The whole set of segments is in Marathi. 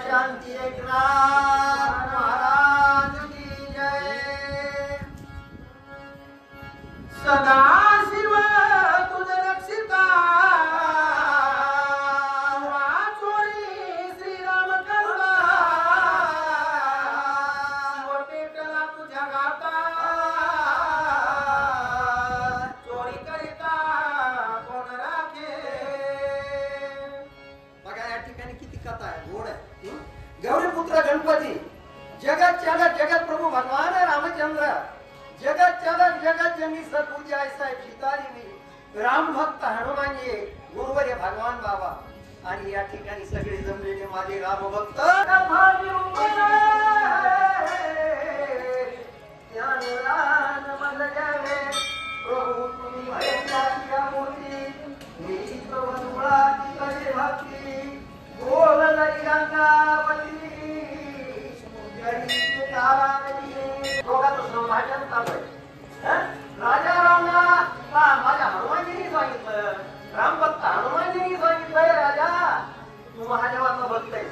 शांति एकनाथ महाराज की जय। सदा शिव तुझ रक्षिता वाचोरी श्रीराम करता पेटला तुझ्या गाता चोरी करिता कोण राखे। बघा या ठिकाणी किती कथा आहे, गोड आहे। गौरीपुत्र गणपती, जगत चालक जगत प्रभू भगवान रामचंद्र, जगत चालक जगत जननी सद्पूज्य ऐसा सीतादेवी, राम भक्त हनुमान जी, गुरुवर भगवान बाबा आणि या ठिकाणी सगळे जमलेले माझे राम भक्त। प्रभू तुम्ही भयंकर मूर्ती मी भक्ती बोल गंगावती गरीब तारावती। दोघांचं संभाषण चालू आहे। राजा रामला माझ्या हनुमानजींनी सांगितलं, राम भक्त हनुमानजींनी सांगितलंय, राजा तू महादेवाचा भक्त आहे,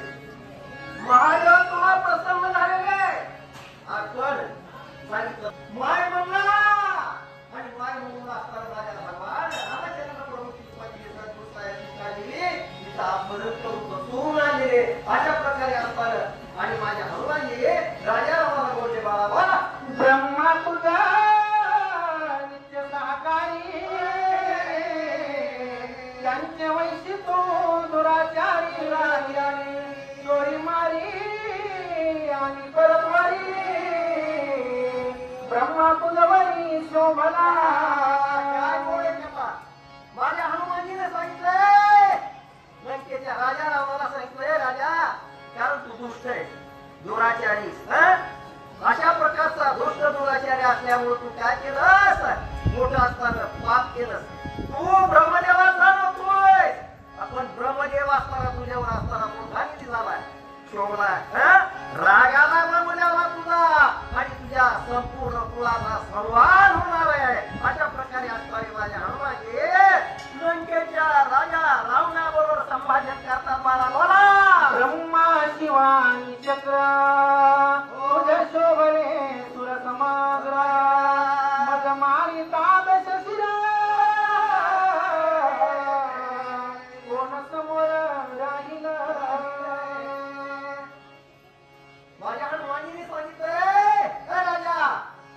महादेव तुला प्रसन्न झालेला आहे। आपण सांगितलं माय म्हणला आणि माय म्हणून असताना राजा भगवान रामचंद्र प्रभूची अशा प्रकारे असताना आणि माझ्या हनुमानजी राजा रामाला बोलले, बाळा ब्रह्मा तुझा नित्य सहकारी, त्यांचे वैशी तो दुराचारी राजाने चोरी मारी आणि परत मारी। ब्रह्मा तुझवरी शोभला। काय बोले माझ्या हनुमानजीने सांगितलंय, लंकेच्या राजा रामाला सांगितलंय, राजा कारण तू दुष्ट आहे, दुराचारी, अशा प्रकारचा दुष्ट दुराचारी असल्यामुळे तू काय केलंस, मोठं असताना पाप केलंस। तू ब्रह्मदेवाचा नकोय, आपण ब्रह्मदेव असताना तुझ्यावर असताना मोठा किती झालाय, शोभलाय, रागाला ब्रह्मदेवाला तुझा आणि तुझ्या संपूर्ण कुळाचा सर्वान होणार आहे। अशा प्रकारे असणारे माझ्या हनुमानजी लंकेच्या राजा रावणाबरोबर संभाषण करतात। मला बोला ब्रह्मा शिवानी चक्र तुझ्या शोभले सुर समाग्र, मज मारी तादश शिर कोण समोर राहील। माझ्या हनुमानजीने सांगितलंय, राजा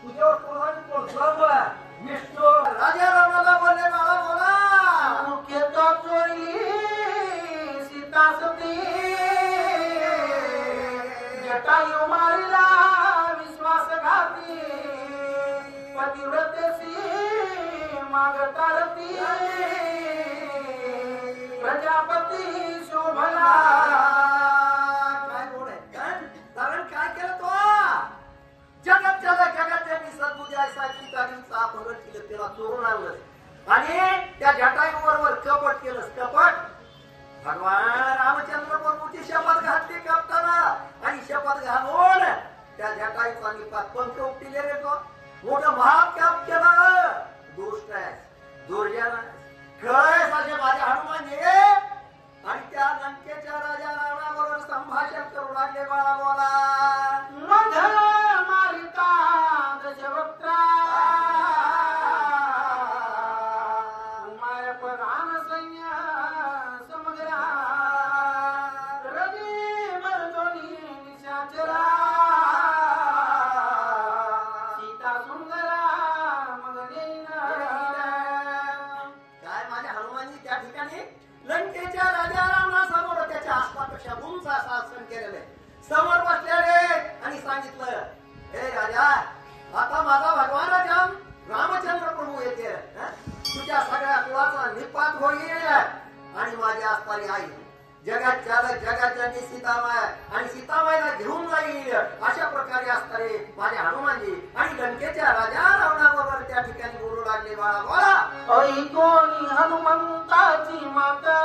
तुझ्यावर कोण ब्रह्म विष्णू राजा रावणाला बोलले, मला बोला मुख्यतः चोरी सीता सती, जटायू मारिला विश्वासघाती, पतिव्रतेसी मागता रती, प्रजापती शोभला। काय बोले कारण काय केलं तो, जगत जगत जगत त्यांनी सद्बुद्धी ऐसा सीताजींचा अपहरण केलं, त्याला चोरून आणलं आणि त्या जटायूबरोबर कपट केलं। कपट भगवान रामचंद्र प्रभूची शपथ घातली करताना आणि शपथ घालून त्या जटायूचा निपात पंख उपटिले रे, तो मोठं महापाप केलं, दुष्ट आहे, दुर्जन खळस असे माझ्या हनुमानजी आणि त्या लंकेच्या राजा रावणाबरोबर संभाषण करू लागले। बाळा बोला मध मारिता दशवक्त्रा, माय प्रधान सैन्य समग्रा, रवी मर्दोनी निशाचरा, सीता सुंदरा मगनेना। काय माझ्या हनुमानजी त्या ठिकाणी लंकेच्या राजा रावणासमोर त्याच्या आसपासच्या उंच आसन केलेले समोर बसलेले आणि सांगितलं, हे राजा आता माझा भगवान रामचंद्र प्रभू येते, तुझ्या सगळ्या कुळाचा निपात होईल आणि माझ्या असणारी आई जगात चालक जगात जननी सीतामाय आणि सीतामायला घेऊन जाईल। अशा प्रकारे असणारे माझे हनुमानजी आणि लंकेच्या राजा रावणाबरोबर त्या ठिकाणी बोलू लागले। बाळा बोला ऐकोनी हनुमंताची माता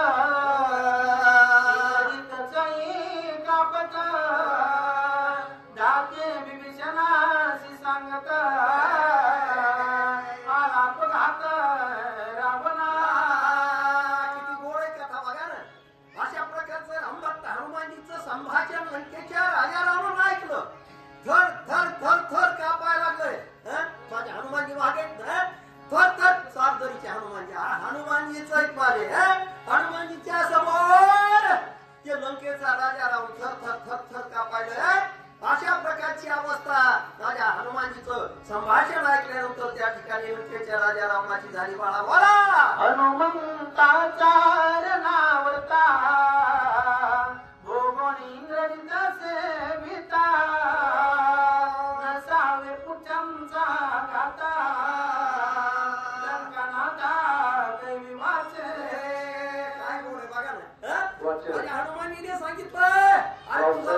लंकेचा राजा राहून थर थर थर थर कापायला. अशा प्रकारची अवस्था राजा हनुमानजीचं संभाषण ऐकल्यानंतर त्या ठिकाणी लंकेच्या राजा रावणाची झाली. बाळा बोला. हनुमंताचा नावता भोगोन इंद्रजिता सेविता नसावे पुचमचा गाता लंकनाथा देवी वाचे. काय बोल बघा ना. राजा हनुमानजीने सांगितलं अरे तुझा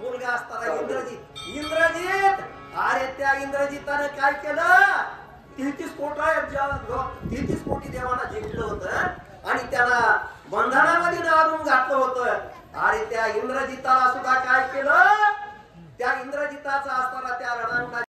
मुलगा असताना इंद्रजित अरे त्या इंद्रजिताने काय केलं. 33 कोटी देवांना जिंकलं होतं आणि त्याला बंधनामध्ये डाळून घातलं होतं. अरे त्या इंद्रजिताला सुद्धा काय केलं